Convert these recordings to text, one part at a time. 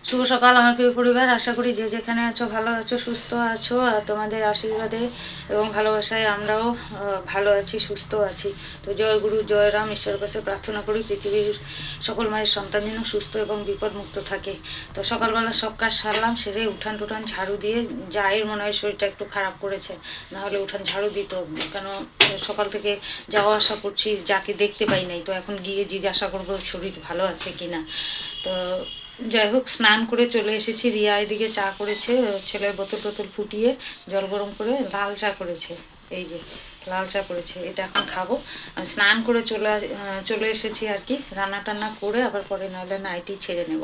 শুভ সকাল আমার প্রিয় পরিবার, আশা করি যে যেখানে আছো ভালো আছো, সুস্থ আছো। আর তোমাদের আশীর্বাদে এবং ভালোবাসায় আমরাও ভালো আছি, সুস্থ আছি। তো জয় গুরু জয় রাম, ঈশ্বরের কাছে প্রার্থনা করি পৃথিবীর সকল মায়ের সন্তান যেন সুস্থ এবং বিপদমুক্ত থাকে। তো সকালবেলা সব কাজ সারলাম, সেরে উঠান টুঠান ঝাড়ু দিয়ে, জায়ের মনে হয় শরীরটা একটু খারাপ করেছে, নাহলে উঠান ঝাড়ু দিত। কেন সকাল থেকে যাওয়া আসা করছি, যাকে দেখতে পাই নাই, তো এখন গিয়ে জিজ্ঞাসা করবো শরীর ভালো আছে কিনা। তো যাই হোক, স্নান করে চলে এসেছি। রিয়া এদিকে চা করেছে, ছেলের বোতল টোতল ফুটিয়ে জল গরম করে লাল চা করেছে। এই যে লাল চা করেছে, এটা এখন খাবো। আমি স্নান করে চলে এসেছি আর কি, রান্না টান্না করে আবার পরে নাহলে নাইটি ছেড়ে নেব।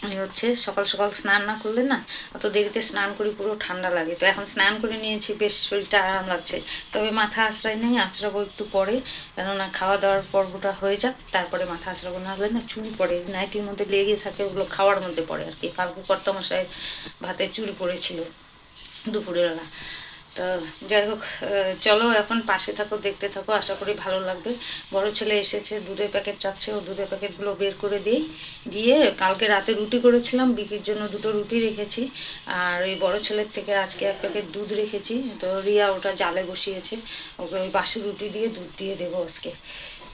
আমি হচ্ছে সকাল সকাল স্নান না করলে না, অত দেরিতে স্নান করি পুরো ঠান্ডা লাগে। তো এখন স্নান করে নিয়েছি, বেশ শরীরটা আরাম লাগছে। তবে মাথা আশ্রয় নেই, আশ্রাবো একটু পরে, কেননা খাওয়া দাওয়ার পর্বটা হয়ে যাক, তারপরে মাথা আশ্রাবো। না হলে না চুল পড়ে, নাইটির মধ্যে লেগে থাকে, ওগুলো খাওয়ার মধ্যে পড়ে আর কি। কালকে কর্তামশাই ভাতে চুল পড়েছিল দুপুরবেলা। তো যাই হোক, চলো এখন পাশে থাকো, দেখতে থাকো, আশা করি ভালো লাগবে। বড় ছেলে এসেছে, দুধের প্যাকেট চাচ্ছে, ও দুধের প্যাকেটগুলো বের করে দিই। দিয়ে কালকে রাতে রুটি করেছিলাম, বিকির জন্য 2টো রুটি রেখেছি। আর ওই বড় ছেলের থেকে আজকে 1 প্যাকেট দুধ রেখেছি। তো রিয়া ওটা জালে বসিয়েছে, ওকে ওই বাসি রুটি দিয়ে দুধ দিয়ে দেবো আজকে।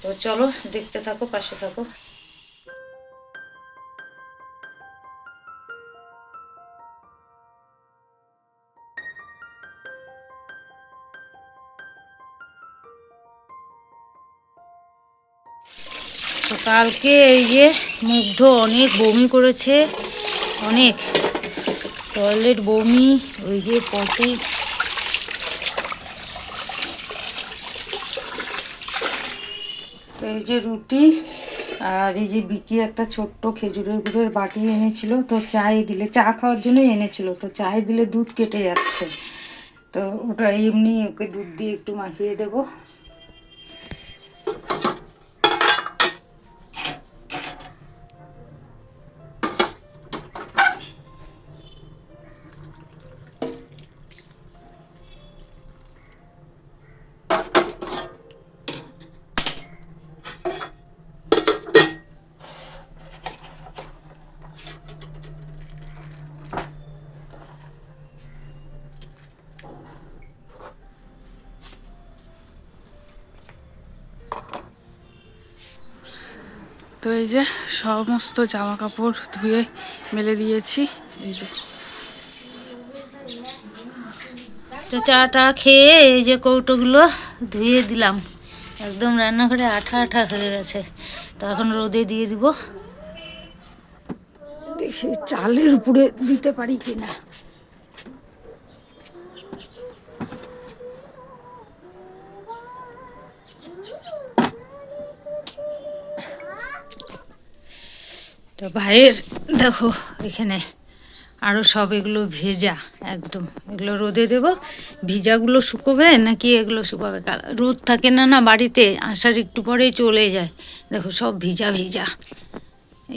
তো চলো দেখতে থাকো, পাশে থাকো। তো কালকে এই যে মুগ্ধ অনেক বমি করেছে, অনেক টয়লেট বমি, ওই যে পটি। তো এই যে রুটি, আর এই যে বিকি একটা ছোট্ট খেজুরের গুড়ের বাটি এনেছিল, তো চায়ে দিলে, চা খাওয়ার জন্যই এনেছিল, তো চায়ে দিলে দুধ কেটে যাচ্ছে। তো ওটা এমনি ওকে দুধ দিয়ে একটু মাখিয়ে দেবো। তো এই যে সমস্ত জামা কাপড় ধুয়ে মেলে দিয়েছি। এই যে তো চাটা খেয়ে এই যে কৌটোগুলো ধুয়ে দিলাম, একদম রান্নাঘরে আঠা আঠা হয়ে গেছে। তো এখন রোদে দিয়ে দিব, দেখি চালের উপরে দিতে পারি কিনা। তো ভাইয়ের দেখো এখানে আরও সব এগুলো ভেজা, একদম এগুলো রোদে দেব। ভিজাগুলো শুকোবে নাকি এগুলো শুকোবে, রোদ থাকে না না বাড়িতে, আসার একটু পরেই চলে যায়। দেখো সব ভিজা ভিজা,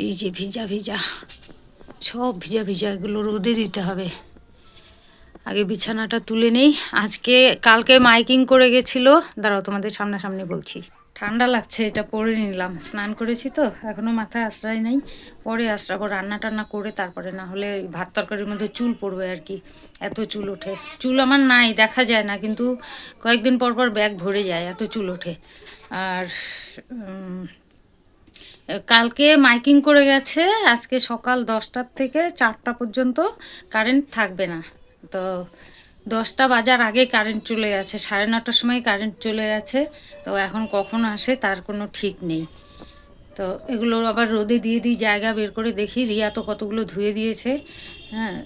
এই যে ভিজা ভিজা, সব ভিজা ভিজা, এগুলো রোদে দিতে হবে। আগে বিছানাটা তুলে নেই। আজকে কালকে মাইকিং করে গেছিলো, দাঁড়াও তোমাদের সামনাসামনি বলছি। ঠান্ডা লাগছে, এটা পরে নিলাম, স্নান করেছি তো এখনও মাথায় আশ্রয় নেই, পরে আশ্রাবো রান্না টান্না করে, তারপরে না হলে ভাত তরকারির মধ্যে চুল পড়বে আর কি। এত চুল ওঠে, চুল আমার নাই, দেখা যায় না, কিন্তু কয়েকদিন পর পর ব্যাগ ভরে যায়, এত চুল ওঠে। আর কালকে মাইকিং করে গেছে, আজকে সকাল 10টার থেকে 4টা পর্যন্ত কারেন্ট থাকবে না। তো 10টা বাজার আগে কারেন্ট চলে গেছে, 9:30টার সময় কারেন্ট চলে গেছে। তো এখন কখন আসে তার কোনো ঠিক নেই। তো এগুলো আবার রোদে দিয়ে দিই, জায়গা বের করে দেখি। রিয়া তো কতগুলো ধুয়ে দিয়েছে, হ্যাঁ,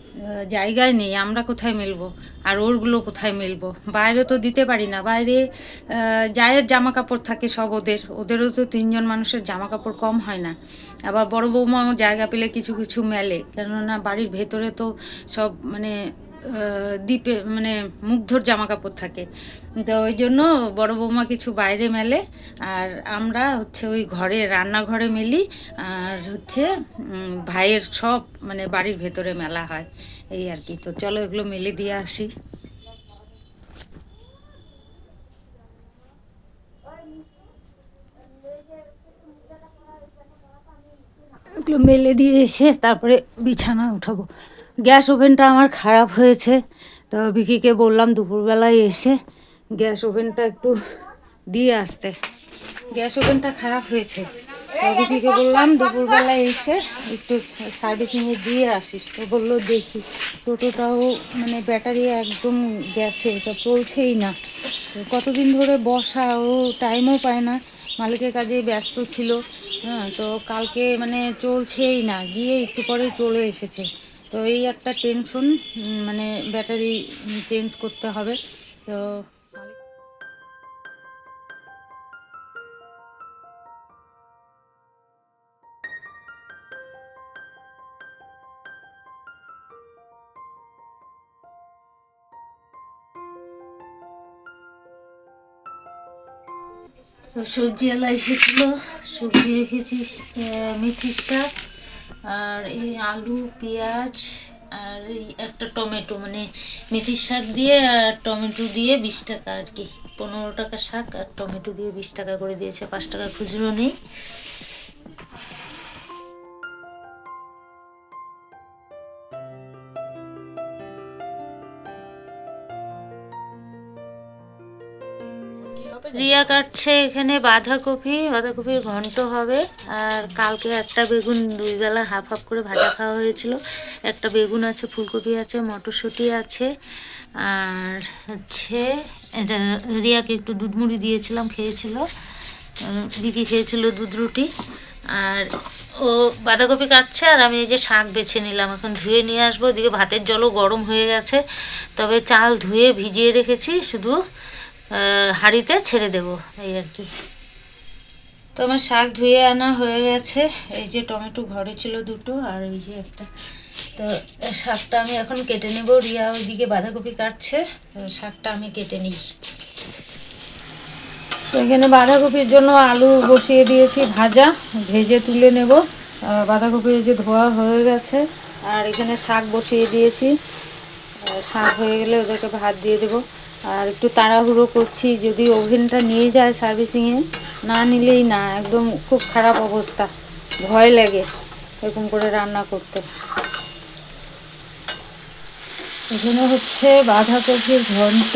জায়গায় নেই, আমরা কোথায় মেলবো আর ওরগুলো কোথায় মেলবো। বাইরে তো দিতে পারি না, বাইরে জায়ের জামা কাপড় থাকে সব, ওদেরও তো 3জন মানুষের জামা কাপড় কম হয় না। আবার বড় বৌমাও জায়গা পেলে কিছু কিছু মেলে, কেননা বাড়ির ভেতরে তো সব মানে দ্বীপে মানে মুগ্ধর জামা কাপড় থাকে। তো ওই জন্য বড় বৌমা কিছু বাইরে মেলে, আর আমরা হচ্ছে ওই ঘরে রান্নাঘরে মেলি, আর হচ্ছে ভাইয়ের সব মানে বাড়ির ভেতরে মেলা হয়, এই আর কি। তো চলো এগুলো মেলে দিয়ে আসি। এগুলো মেলে দিয়ে এসে তারপরে বিছানা উঠাবো। গ্যাস ওভেনটা আমার খারাপ হয়েছে, তো বিকিকে বললাম দুপুরবেলায় এসে গ্যাস ওভেনটা একটু দিয়ে আসতে। গ্যাস ওভেনটা খারাপ হয়েছে, তো বিকিকে বললাম দুপুরবেলায় এসে একটু সার্ভিসিংয়ে দিয়ে আসিস। তো বললো দেখি। টোটোটাও মানে ব্যাটারি একদম গেছে, এটা চলছেই না। তো কতদিন ধরে বসা, ও টাইমও পায় না, মালিকের কাজে ব্যস্ত ছিল। হ্যাঁ, তো কালকে মানে চলছেই না, গিয়ে একটু পরেই চলে এসেছে। তো এই একটা টেনশন, মানে ব্যাটারি চেঞ্জ করতে হবে। তো তো সবজিওয়ালা এসেছিলো, সবজি রেখেছি মেথির শাক আর এই আলু পেঁয়াজ আর এই একটা টমেটো, মানে মেথির শাক দিয়ে আর টমেটো দিয়ে 20 টাকা আর কি, 15 টাকা শাক আর টমেটো দিয়ে 20 টাকা করে দিয়েছে, 5 টাকা খুচরো নেই। রিয়া কাটছে এখানে বাঁধাকপির ঘন্ট হবে। আর কালকে একটা বেগুন 2 বেলা হাফ হাফ করে ভাজা খাওয়া হয়েছিল। একটা বেগুন আছে, ফুলকপি আছে, মটরশুঁটি আছে, আর হচ্ছে এটা রিয়াকে একটু দুধ মুড়ি দিয়েছিলাম, খেয়েছিল। বিকি খেয়েছিল দুধ রুটি। আর ও বাঁধাকপি কাটছে আর আমি এই যে শাক বেছে নিলাম, এখন ধুয়ে নিয়ে আসবো। ওদিকে ভাতের জলও গরম হয়ে গেছে, তবে চাল ধুয়ে ভিজিয়ে রেখেছি, শুধু হাঁড়িতে ছেড়ে দেব এই আর কি। তো আমার শাক ধুয়ে আনা হয়ে গেছে। এই যে টমেটো ঘরে ছিল 2টো আর ওই যে একটা। তো শাকটা আমি এখন কেটে নেব। রিয়া ওইদিকে বাঁধাকপি কাটছে, শাকটা আমি কেটে নিই। তো এখানে বাঁধাকপির জন্য আলু বসিয়ে দিয়েছি ভাজা, ভেজে তুলে নেব। বাঁধাকপি যে ধোয়া হয়ে গেছে। আর এখানে শাক বসিয়ে দিয়েছি, শাক হয়ে গেলে ওদেরকে ভাত দিয়ে দেবো। আর একটু তাড়াহুড়ো করছি, যদি ওভেনটা নিয়ে যায় সার্ভিসিংয়ে, না নিলেই না, একদম খুব খারাপ অবস্থা, ভয় লাগে এরকম করে রান্না করতে। এখানে হচ্ছে বাঁধাকপির ঘন্ট,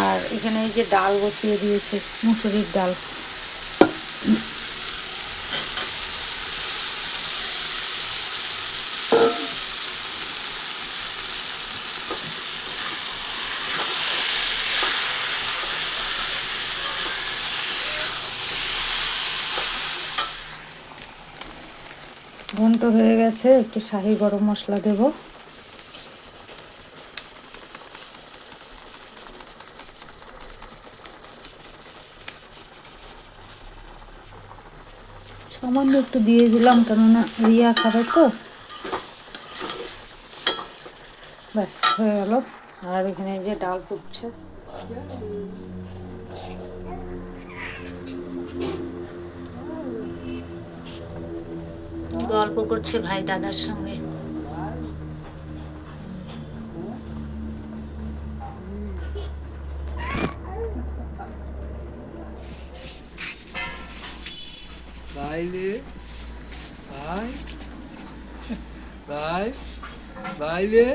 আর এখানে এই যে ডাল বসিয়ে দিয়েছে, মুসুরির ডাল। ঘন্ট হয়ে গেছে, একটু শাহি গরম মশলা দেব। সামান্য একটু দিয়ে দিলাম, কেননা রিয়া খাবে তো। ব্যাস হয়ে গেল। আর এখানে যে ডাল ফুটছে, গল্প করছে ভাই দাদার সঙ্গে। বাইরে বাই বাই বাইরে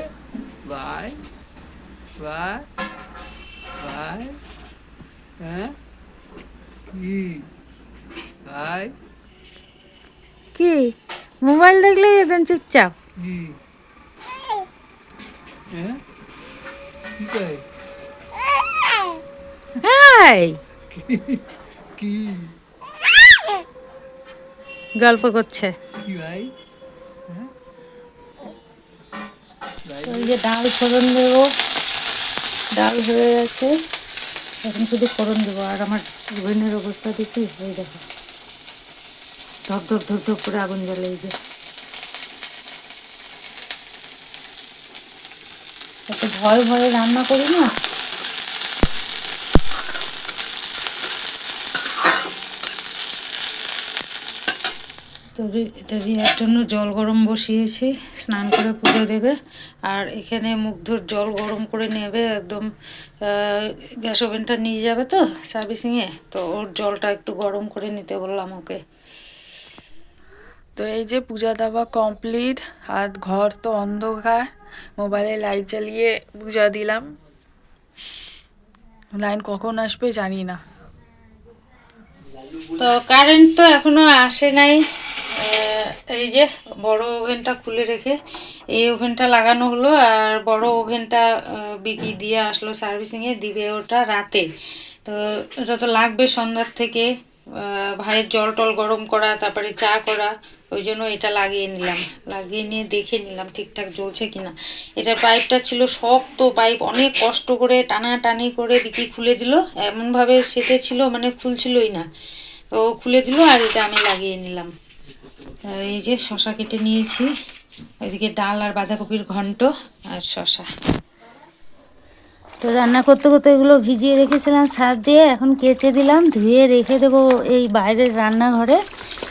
বাই বাই বাই হ্যাঁ কি বাই কি মোবাইল দেখলে একদম চুপচাপ? কি হ্যাঁ কি কই হাই, কি গল্প করছে। কি ভাই হ্যাঁ ওই যে ডাল ফোড়ন দেবো, ডাল হয়ে গেছে, এখন শুধু ফোড়ন দেবো। আর আমার ওভেনের অবস্থা দেখি, এই দেখো ধপ ধপ ধপ ধপ করে আগুন জ্বলে। এই যে এত ভয়ে ভয়ে রান্না করি না। তো এটা রিয়ার জন্য জল গরম বসিয়েছি, স্নান করে পুজো দেবে। আর এখানে মুগ্ধর জল গরম করে নেবে একদম, গ্যাস ওভেনটা নিয়ে যাবে তো সার্ভিসিংয়ে, তো ওর জলটা একটু গরম করে নিতে বললাম ওকে। তো এই যে পূজা দেওয়া কমপ্লিট, আর ঘর তো অন্ধকার, মোবাইলে লাইট জ্বালিয়ে পূজা দিলাম। লাইন কখন আসবে জানি না। তো কারেন্ট তো এখনো আসে নাই। এই যে বড় ওভেনটা খুলে রেখে এই ওভেনটা লাগানো হলো, আর বড় ওভেনটা বিকি দিয়ে আসলো সার্ভিসিংয়ে, দিবে ওটা রাতে। তো এটা তো লাগবে সন্ধ্যার থেকে। ভাইয়ের জল টল গরম করা, তারপরে চা করা, ওই জন্য এটা লাগিয়ে নিলাম। লাগিয়ে নিয়ে দেখে নিলাম ঠিকঠাক জ্বলছে কিনা। এটার পাইপটা ছিল শক্ত পাইপ, অনেক কষ্ট করে টানাটানি করে বিকি খুলে দিল। এমনভাবে সেটে ছিল মানে খুলছিলই না। তো ও খুলে দিল, আর এটা আমি লাগিয়ে নিলাম। আর এই যে শশা কেটে নিয়েছি, এদিকে ডাল আর বাঁধাকপির ঘন্ট আর শশা। তো রান্না করতে করতে এগুলো ভিজিয়ে রেখেছিলাম সার্ফ দিয়ে, এখন কেচে দিলাম, ধুয়ে রেখে দেবো এই বাইরের রান্নাঘরে।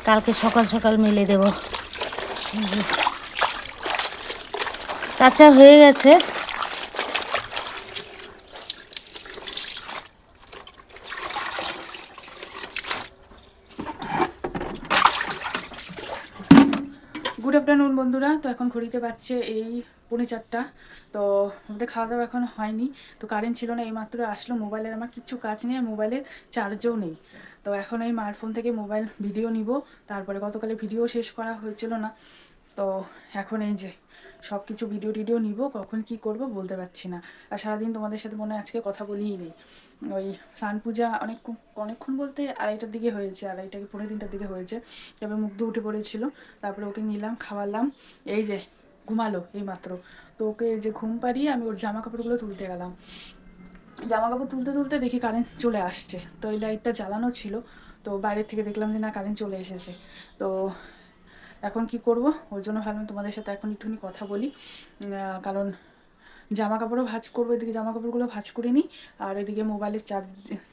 কালকে সকাল সকাল মেলে দেবো। কাঁচা হয়ে গেছে। গুড আফটারনুন বন্ধুরা। তো এখন ঘড়িতে বাজছে এই 3:45। তো আমাদের খাওয়া দাওয়া এখন হয়নি। তো কারেন্ট ছিল না, এইমাত্র আসলো। মোবাইলের আমার কিচ্ছু কাজ নেই, আর মোবাইলের চার্জও নেই। তো এখন এই মার ফোন থেকে মোবাইল ভিডিও নিব। তারপরে গতকালে ভিডিও শেষ করা হয়েছিল না, তো এখন এই যে সব কিছু ভিডিও টিডিও নিব। কখন কি করব বলতে পারছি না। আর সারাদিন তোমাদের সাথে মনে হয় আজকে কথা বলিই নেই। ওই স্নান পূজা অনেকক্ষণ বলতে 2:30টার দিকে হয়েছে, 2:30 কি 3:45টার দিকে হয়েছে। তারপরে মুগ্ধ উঠে পড়েছিল, তারপরে ওকে নিলাম, খাওয়ালাম। এই যে ঘুমালো এই মাত্র। তো ওকে যে ঘুম পাড়িয়ে আমি ওর জামা কাপড়গুলো তুলতে গেলাম। জামা কাপড় তুলতে তুলতে দেখি কারেন্ট চলে আসছে। তো এই লাইটটা জ্বালানো ছিল, তো বাইরের থেকে দেখলাম যে না, কারেন্ট চলে এসেছে। তো এখন কি করব, ওর জন্য ভাবলাম তোমাদের সাথে এখন একটুখানি কথা বলি। কারণ জামা কাপড়ও ভাঁজ করবো, এদিকে জামা কাপড়গুলো ভাঁজ করে নিই, আর এদিকে মোবাইলের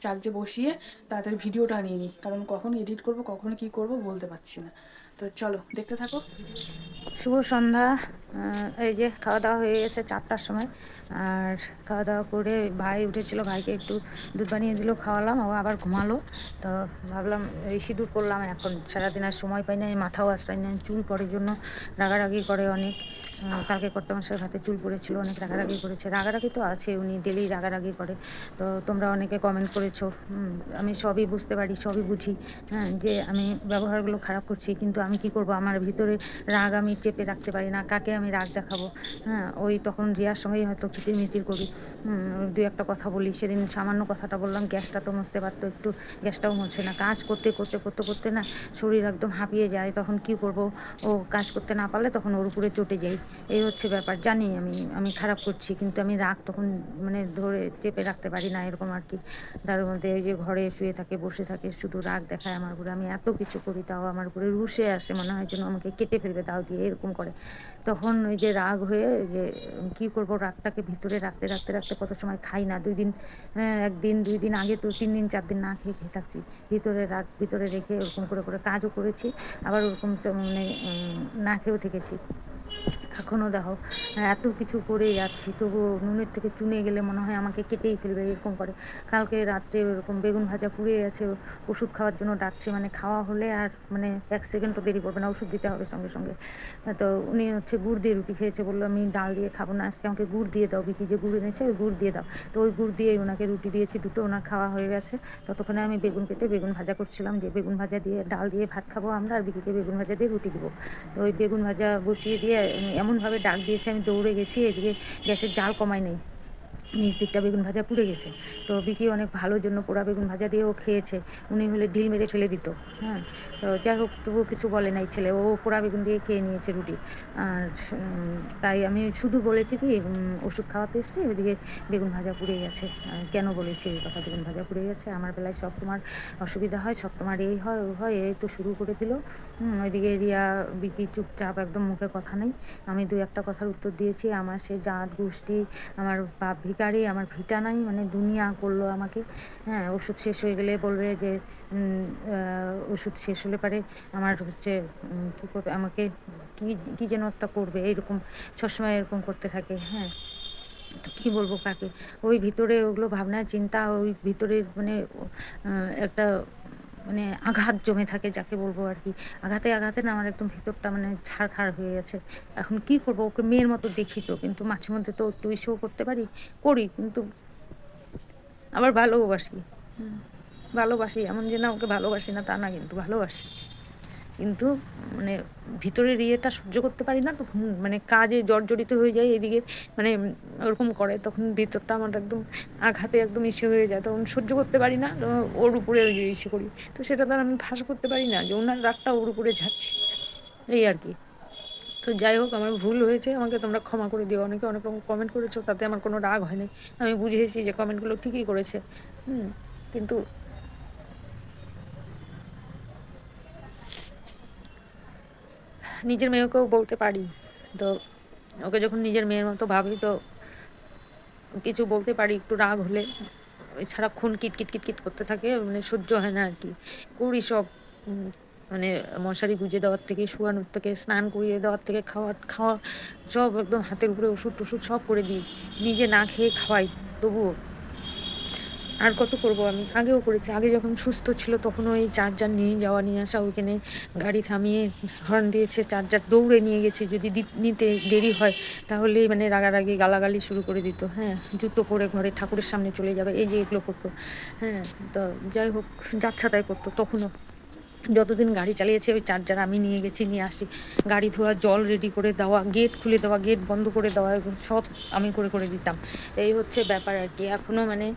চার্জে বসিয়ে তাড়াতাড়ি ভিডিওটা নিয়ে নিই। কারণ কখন এডিট করব, কখন কি করব বলতে পারছি না। তো চলো দেখতে থাকো। শুভ সন্ধ্যা। এই যে খাওয়া দাওয়া হয়ে গেছে 4টার সময়। আর খাওয়া দাওয়া করে ভাই উঠেছিল, ভাইকে একটু দুধ বানিয়ে দিল, খাওয়ালাম, ও আবার ঘুমালো। তো ভাবলাম এই সিঁদুর করলাম, এখন সারাদিন আর সময় পাই না, মাথাও আশ্রয় নেই, চুল পড়ের জন্য রাগারাগি করে অনেক। কালকে কর্তামশাই হাতে চুল পড়েছিল, অনেক রাগারাগি করেছে। রাগারাগি তো আছে, উনি ডেলি রাগারাগি করে। তো তোমরা অনেকে কমেন্ট করেছো, আমি সবই বুঝতে পারি, সবই বুঝি, হ্যাঁ, যে আমি ব্যবহারগুলো খারাপ করছি, কিন্তু আমি কি করব, আমার ভিতরে রাগ আমি চেপে রাখতে পারি না। কাকে আমি রাগ দেখাবো? হ্যাঁ, ওই তখন রিয়ার সঙ্গেই হয়তো কিটিরমিটির করি, দুই একটা কথা বলি। সেদিন সামান্য কথাটা বললাম, গ্যাসটা তো মুছতে পারতো, একটু গ্যাসটাও মুছছে না। কাজ করতে করতে করতে করতে না শরীর একদম হাঁপিয়ে যায়। তখন কি করব, ও কাজ করতে না পারলে তখন ওর উপরে চটে যাই। এই হচ্ছে ব্যাপার। জানি আমি খারাপ করছি, কিন্তু আমি রাগ তখন মানে ধরে চেপে রাখতে পারি না, এরকম আর কি। তার মধ্যে ওই যে ঘরে শুয়ে থাকে, বসে থাকে, শুধু রাগ দেখায় আমার উপরে। আমি এত কিছু করি, তাও আমার উপরে রুষে আসে, মনে হয় যেন আমাকে কেটে ফেলবে দাও দিয়ে, এরকম করে। তখন ওই যে রাগ হয়ে যে কী করবো, রাগটাকে ভিতরে রাখতে রাখতে রাখতে কত সময় খাই না। 2 দিন, 1 দিন 2 দিন, আগে তো 3 দিন 4 দিন না খেয়ে খেয়ে থাকছি। ভিতরে রাগ ভিতরে রেখে ওরকম করে করে কাজও করেছি, আবার ওরকম মানে না খেয়েও থেকেছি। এখনও দেখো এত কিছু করে যাচ্ছি, তবুও নুনের থেকে চুনে গেলে মনে হয় আমাকে কেটেই ফেলবে, এরকম করে। কালকে রাত্রে ওরকম বেগুন ভাজা পুড়ে গেছে, ওষুধ খাওয়ার জন্য ডাকছে, মানে খাওয়া হলে আর মানে 1 সেকেন্ডও দেরি করবে না, ওষুধ দিতে হবে সঙ্গে সঙ্গে। তো উনি হচ্ছে গুড় দিয়ে রুটি খেয়েছে, বললো আমি ডাল দিয়ে খাবো না আজকে, আমাকে গুড় দিয়ে দাও, বিকি যে গুড় এনেছে ওই গুড় দিয়ে দাও। তো ওই গুড় দিয়েই ওনাকে রুটি দিয়েছি, দুটো ওনার খাওয়া হয়ে গেছে। ততক্ষণে আমি বেগুন কেটে বেগুন ভাজা করছিলাম, যে বেগুন ভাজা দিয়ে ডাল দিয়ে ভাত খাবো আমরা, আর বিকিকে বেগুন ভাজা দিয়ে রুটি দেবো। তো ওই বেগুন ভাজা বসিয়ে দিয়ে এমনভাবে ডাক দিয়েছে, আমি দৌড়ে গেছি, এদিকে গ্যাসের জাল কমাই নেই, নিচ দিকটা বেগুন ভাজা পুড়ে গেছে। তো বিকি অনেক ভালোর জন্য পোড়া বেগুন ভাজা দিয়েও খেয়েছে, উনি হলে ঢিল মেরে ফেলে দিত। হ্যাঁ, তো যাই হোক, তবুও কিছু বলে নাই ছেলে, ও পোড়া বেগুন দিয়ে খেয়ে নিয়েছে রুটি। আর তাই আমি শুধু বলেছি কি, ওষুধ খাওয়াতে এসেছি, ওইদিকে বেগুন ভাজা পুড়ে গেছে। কেন বলেছি এই কথা, বেগুন ভাজা পুড়ে গেছে, আমার বেলায় সব তোমার অসুবিধা হয়, সব তোমার এই হয় ও হয়, এই তো শুরু করে দিল। ওইদিকে রিয়া বিকি চুপচাপ, একদম মুখে কথা নেই। আমি 2-1 কথার উত্তর দিয়েছি। আমার সে জাত গোষ্ঠী, আমার বাপ ভিখারি, আমার ভিটা নাই, মানে দুনিয়া করলো আমাকে। হ্যাঁ, ওষুধ শেষ হয়ে গেলে বলবে যে ওষুধ শেষ হলে পারে আমার হচ্ছে কী করবে, আমাকে কী কী যেন একটা করবে, এইরকম সবসময় এরকম করতে থাকে। হ্যাঁ, তো কী বলবো কাকে, ওই ভিতরে ওগুলো ভাবনা চিন্তা, ওই ভিতরে মানে একটা মানে আঘাত জমে থাকে যাকে বলবো আর কি। আঘাতে আঘাতে না আমার একদম ভিতরটা মানে ছাড়খাড় হয়ে গেছে। এখন কি করবো, ওকে মেয়ের মতো দেখি তো, কিন্তু মাঝে মধ্যে তো একটু ইসেও করতে পারি, করি, কিন্তু আবার ভালোবাসি। ভালোবাসি, এমন যে না ওকে ভালোবাসি না তা না, কিন্তু ভালোবাসি, কিন্তু মানে ভিতরের ইয়েটা সহ্য করতে পারি না, তখন মানে কাজে জর্জরিত হয়ে যায় এদিকে, মানে ওরকম করে, তখন ভিতরটা আমার একদম আঘাতে একদম ইসে হয়ে যায়, তখন সহ্য করতে পারি না, তো ওর উপরে ওই যে ইসে করি, তো সেটা তো আর আমি ভাস করতে পারি না যে ওনার রাগটা ওর উপরে ঝাড়ছি, এই আর কি। তো যাই হোক, আমার ভুল হয়েছে, আমাকে তোমরা ক্ষমা করে দিও। অনেকে অনেক রকম কমেন্ট করেছো, তাতে আমার কোনো রাগ হয়নি, আমি বুঝেছি যে কমেন্টগুলো ঠিকই করেছে। কিন্তু নিজের মেয়েকেও বলতে পারি, তো ওকে যখন নিজের মেয়ের মতো ভাবি, তো কিছু বলতে পারি একটু রাগ হলে। ওই সারাক্ষণ কিটকিট কিটকিট করতে থাকে, মানে সহ্য হয় না আর কি। করি সব, মানে মশারি গুঁজে দেওয়ার থেকে, শোয়ানোর থেকে, স্নান করিয়ে দেওয়ার থেকে, খাওয়া খাওয়া সব একদম হাতের উপরে ওষুধ টষুধ সব করে দিই, নিজে না খেয়ে খাওয়াই, তবুও। আর কত করব, আমি আগেও করেছি, আগে যখন সুস্থ ছিল তখন ওই চার্জার নিয়ে যাওয়া নিয়ে আসা, ওইখানে গাড়ি থামিয়ে হর্ন দিয়েছে, চার্জার দৌড়ে নিয়ে গেছি, যদি নিতে দেরি হয় তাহলেই মানে রাগারাগি গালাগালি শুরু করে দিত। হ্যাঁ, জুতো পরে ঘরে ঠাকুরের সামনে চলে যাবে, এই যে এগুলো করতো। হ্যাঁ, তো যাই হোক, যাচ্ছা তাই করতো তখনও। যতদিন গাড়ি চালিয়েছে ওই চার্জার আমি নিয়ে গেছি, নিয়ে আসি, গাড়ি ধোয়া, জল রেডি করে দেওয়া, গেট খুলে দেওয়া, গেট বন্ধ করে দেওয়া, এগুলো সব আমি করে করে দিতাম। এই হচ্ছে ব্যাপার আর কি। এখনও মানে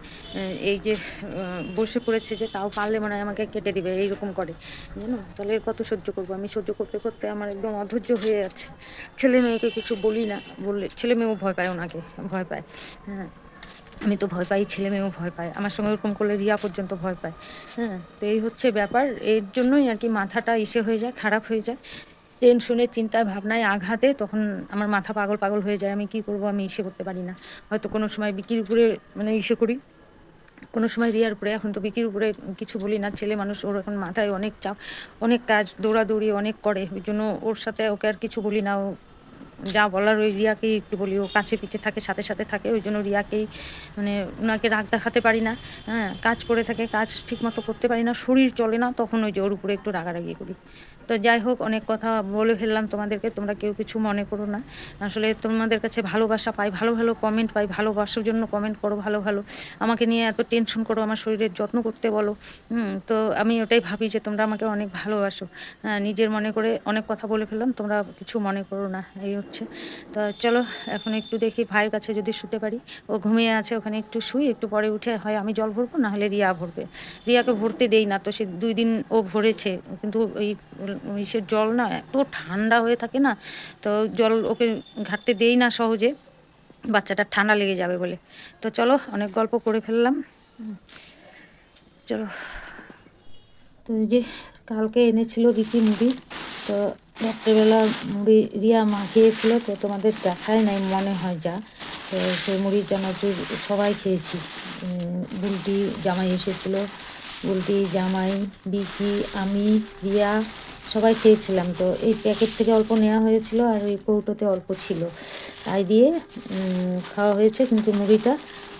এই যে বসে পড়েছে যে, তাও পারলে মনে হয় আমাকে কেটে দিবে, এইরকম করে, জানো। তাহলে কত সহ্য করবো আমি, সহ্য করতে করতে আমার একদম অধৈর্য হয়ে যাচ্ছে। ছেলে মেয়েকে কিছু বলি না, বললে ছেলে মেয়েও ভয় পায়, ওনাকে ভয় পায়। হ্যাঁ, আমি তো ভয় পাই, ছেলে মেয়েও ভয় পায়, আমার সঙ্গে ওরকম করলে রিয়া পর্যন্ত ভয় পায়। হ্যাঁ, তো এই হচ্ছে ব্যাপার, এর জন্যই আর কি মাথাটা ইসে হয়ে যায়, খারাপ হয়ে যায়, টেনশনে, চিন্তায়, ভাবনায়, আঘাতে, তখন আমার মাথা পাগল পাগল হয়ে যায়। আমি কি করব, আমি ইসে করতে পারি না। হয়তো কোনো সময় বিকির উপরে মানে ইসে করি, কোনো সময় রিয়ার উপরে। এখন তো বিকির উপরে কিছু বলি না, ছেলে মানুষ, ওর এখন মাথায় অনেক চাপ, অনেক কাজ, দৌড়াদৌড়ি অনেক করে, ওই জন্য ওর সাথে ওকে আর কিছু বলি না। ও যা বলার ওই রিয়াকেই একটু বলি, ও কাছে পিঠে থাকে, সাথে সাথে থাকে, ওই জন্য রিয়াকেই মানে ওনাকে রাগ দেখাতে পারি না। হ্যাঁ, কাজ করে থাকে, কাজ ঠিকমতো করতে পারি না, শরীর চলে না, তখন ওই যে ওর উপরে একটু রাগারাগি করি। তো যাই হোক, অনেক কথা বলে ফেললাম তোমাদেরকে, তোমরা কেউ কিছু মনে করো না। আসলে তোমাদের কাছে ভালোবাসা পাই, ভালো ভালো কমেন্ট পাই, ভালোবাসার জন্য কমেন্ট করো, ভালো ভালো আমাকে নিয়ে এত টেনশন করো, আমার শরীরের যত্ন করতে বলো। তো আমি ওটাই ভাবি যে তোমরা আমাকে অনেক ভালোবাসো। নিজের মনে করে অনেক কথা বলে ফেললাম, তোমরা কিছু মনে করো না, এই হচ্ছে। তো চলো, এখন একটু দেখি ভাইয়ের কাছে যদি শুতে পারি। ও ঘুমিয়ে আছে, ওখানে একটু শুই, একটু পরে উঠে হয় আমি জল ভরবো, না হলে রিয়া ভরবে। রিয়াকে ভরতে দেই না, তো সে 2 দিন ও ভরেছে, কিন্তু ওই ইসের জল না এত ঠান্ডা হয়ে থাকে না, তো জল ওকে ঘাটতে দেই না সহজে, বাচ্চাটা ঠান্ডা লেগে যাবে বলে। তো চলো, অনেক গল্প করে ফেললাম, চলো। তো এই যে কালকে এনেছিল বিকি মুড়ি, তো রাত্রেবেলা মুড়ি রিয়া মাখিয়েছিল, তো তোমাদের দেখায় নাই মনে হয় যা। তো সেই মুড়ির চানাচুর সবাই খেয়েছি, বুলটি জামাই এসেছিলো, বুলটি জামাই, বিকি, আমি, রিয়া, সবাই খেয়েছিলাম। তো এই প্যাকেট থেকে অল্প নেওয়া হয়েছিল, আর ওই কৌটোতে অল্প ছিল, তাই দিয়ে খাওয়া হয়েছে। কিন্তু মুড়িটা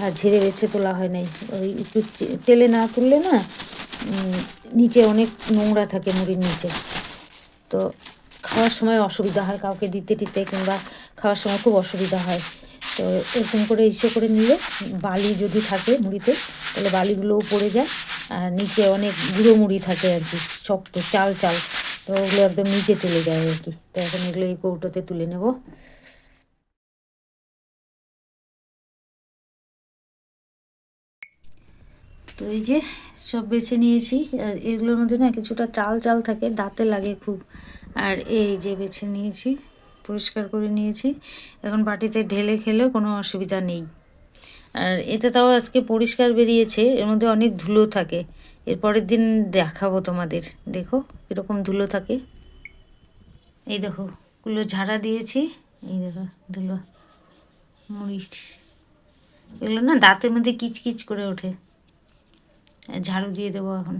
আর ঝেড়ে বেছে তোলা হয় নাই, ওই একটু তেলে না তুললে না নিচে অনেক নোংরা থাকে মুড়ির নিচে, তো খাওয়ার সময় অসুবিধা হয়, কাউকে দিতে টিতে কিংবা খাওয়ার সময় খুব অসুবিধা হয়। তো এরকম করে ইসে করে নিলে, বালি যদি থাকে মুড়িতে তাহলে বালিগুলোও পড়ে যায়, আর নিচে অনেক গুঁড়ো মুড়ি থাকে আর কি, শক্ত চাল চাল, তো ওগুলো একদম নিচে তুলে যায় আর কি। তো এখন এগুলো এই কৌটোতে তুলে নেব। তো এই যে সব বেছে নিয়েছি, আর এগুলোর মধ্যে না কিছুটা চাল চাল থাকে, দাঁতে লাগে খুব। আর এই যে বেছে নিয়েছি, পরিষ্কার করে নিয়েছি, এখন বাটিতে ঢেলে খেলেও কোনো অসুবিধা নেই। আর এটা তাও আজকে পরিষ্কার বেরিয়েছে, এর মধ্যে অনেক ধুলো থাকে, এর পরের দিন দেখাবো তোমাদের, দেখো এরকম ধুলো থাকে। এই দেখো, গুলো ঝাড়া দিয়েছি, এই দেখো ধুলো, মুড়ি, এগুলো না দাঁতের মধ্যে কিচকিচ করে ওঠে, ঝাড়ু দিয়ে দেবো এখন।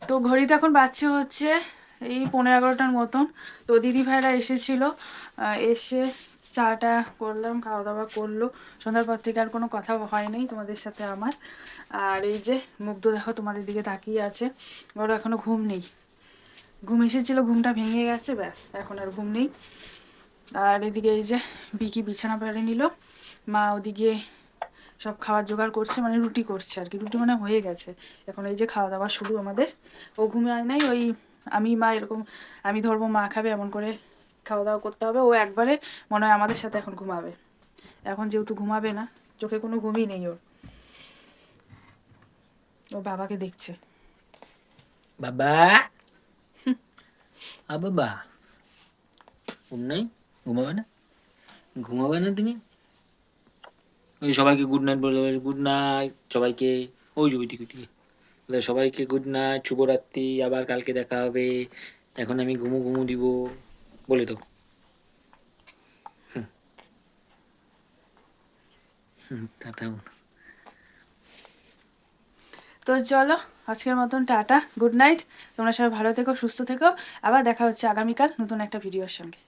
তো ঘড়িতে এখন বাচ্চা হচ্ছে এই 11:30টার মতন। তো দিদি ভাইরা এসেছিল, এসে চাটা করলাম, খাওয়া দাওয়া করলো। সন্ধ্যার পর থেকে আর কোনো কথা হয়নি তোমাদের সাথে আমার। আর এই যে মুগ্ধ দেখো তোমাদের দিকে তাকিয়ে আছে, ওর এখনো ঘুম নেই। ঘুম এসেছিল, ঘুমটা ভেঙে গেছে, ব্যাস এখন আর ঘুম নেই। আর এদিকে এই যে বিকি বিছানা পেরে নিল, মা ওদিকে সব খাবার জোগাড় করছে, মানে রুটি করছে আর কি, রুটি মানে হয়ে গেছে। এখন এই যে খাওয়া দাওয়া শুরু আমাদের। ও ঘুমে আয় নাই, ওই আমি মা এরকম, আমি ধরবো মা খাবে এমন করে খাওয়া দাওয়া করতে হবে। ও একবারে মনে হয় আমাদের সাথে এখন ঘুমাবে। এখন যেহেতু ঘুমাবে না, চোখে কোনো ঘুমই নেই ওর, ও বাবাকে দেখছে। বাবা বাবা ঘুম নাই, ঘুমাবে না, ঘুমাবে না তুমি? ওই সবাইকে গুড নাইট বলে দেবে, গুড নাইট সবাইকে। ওই যে ওইদিকে ওইদিকে বলে সবাইকে গুড নাইট, শুভরাত্রি, আবার কালকে দেখা হবে, এখন আমি ঘুমু ঘুমু দিব বলে তো। টাটা। তো চলো আজকের মতন টাটা, গুড নাইট। তোমরা সবাই ভালো থেকো, সুস্থ থেকো। আবার দেখা হচ্ছে আগামীকাল নতুন একটা ভিডিওর সঙ্গে।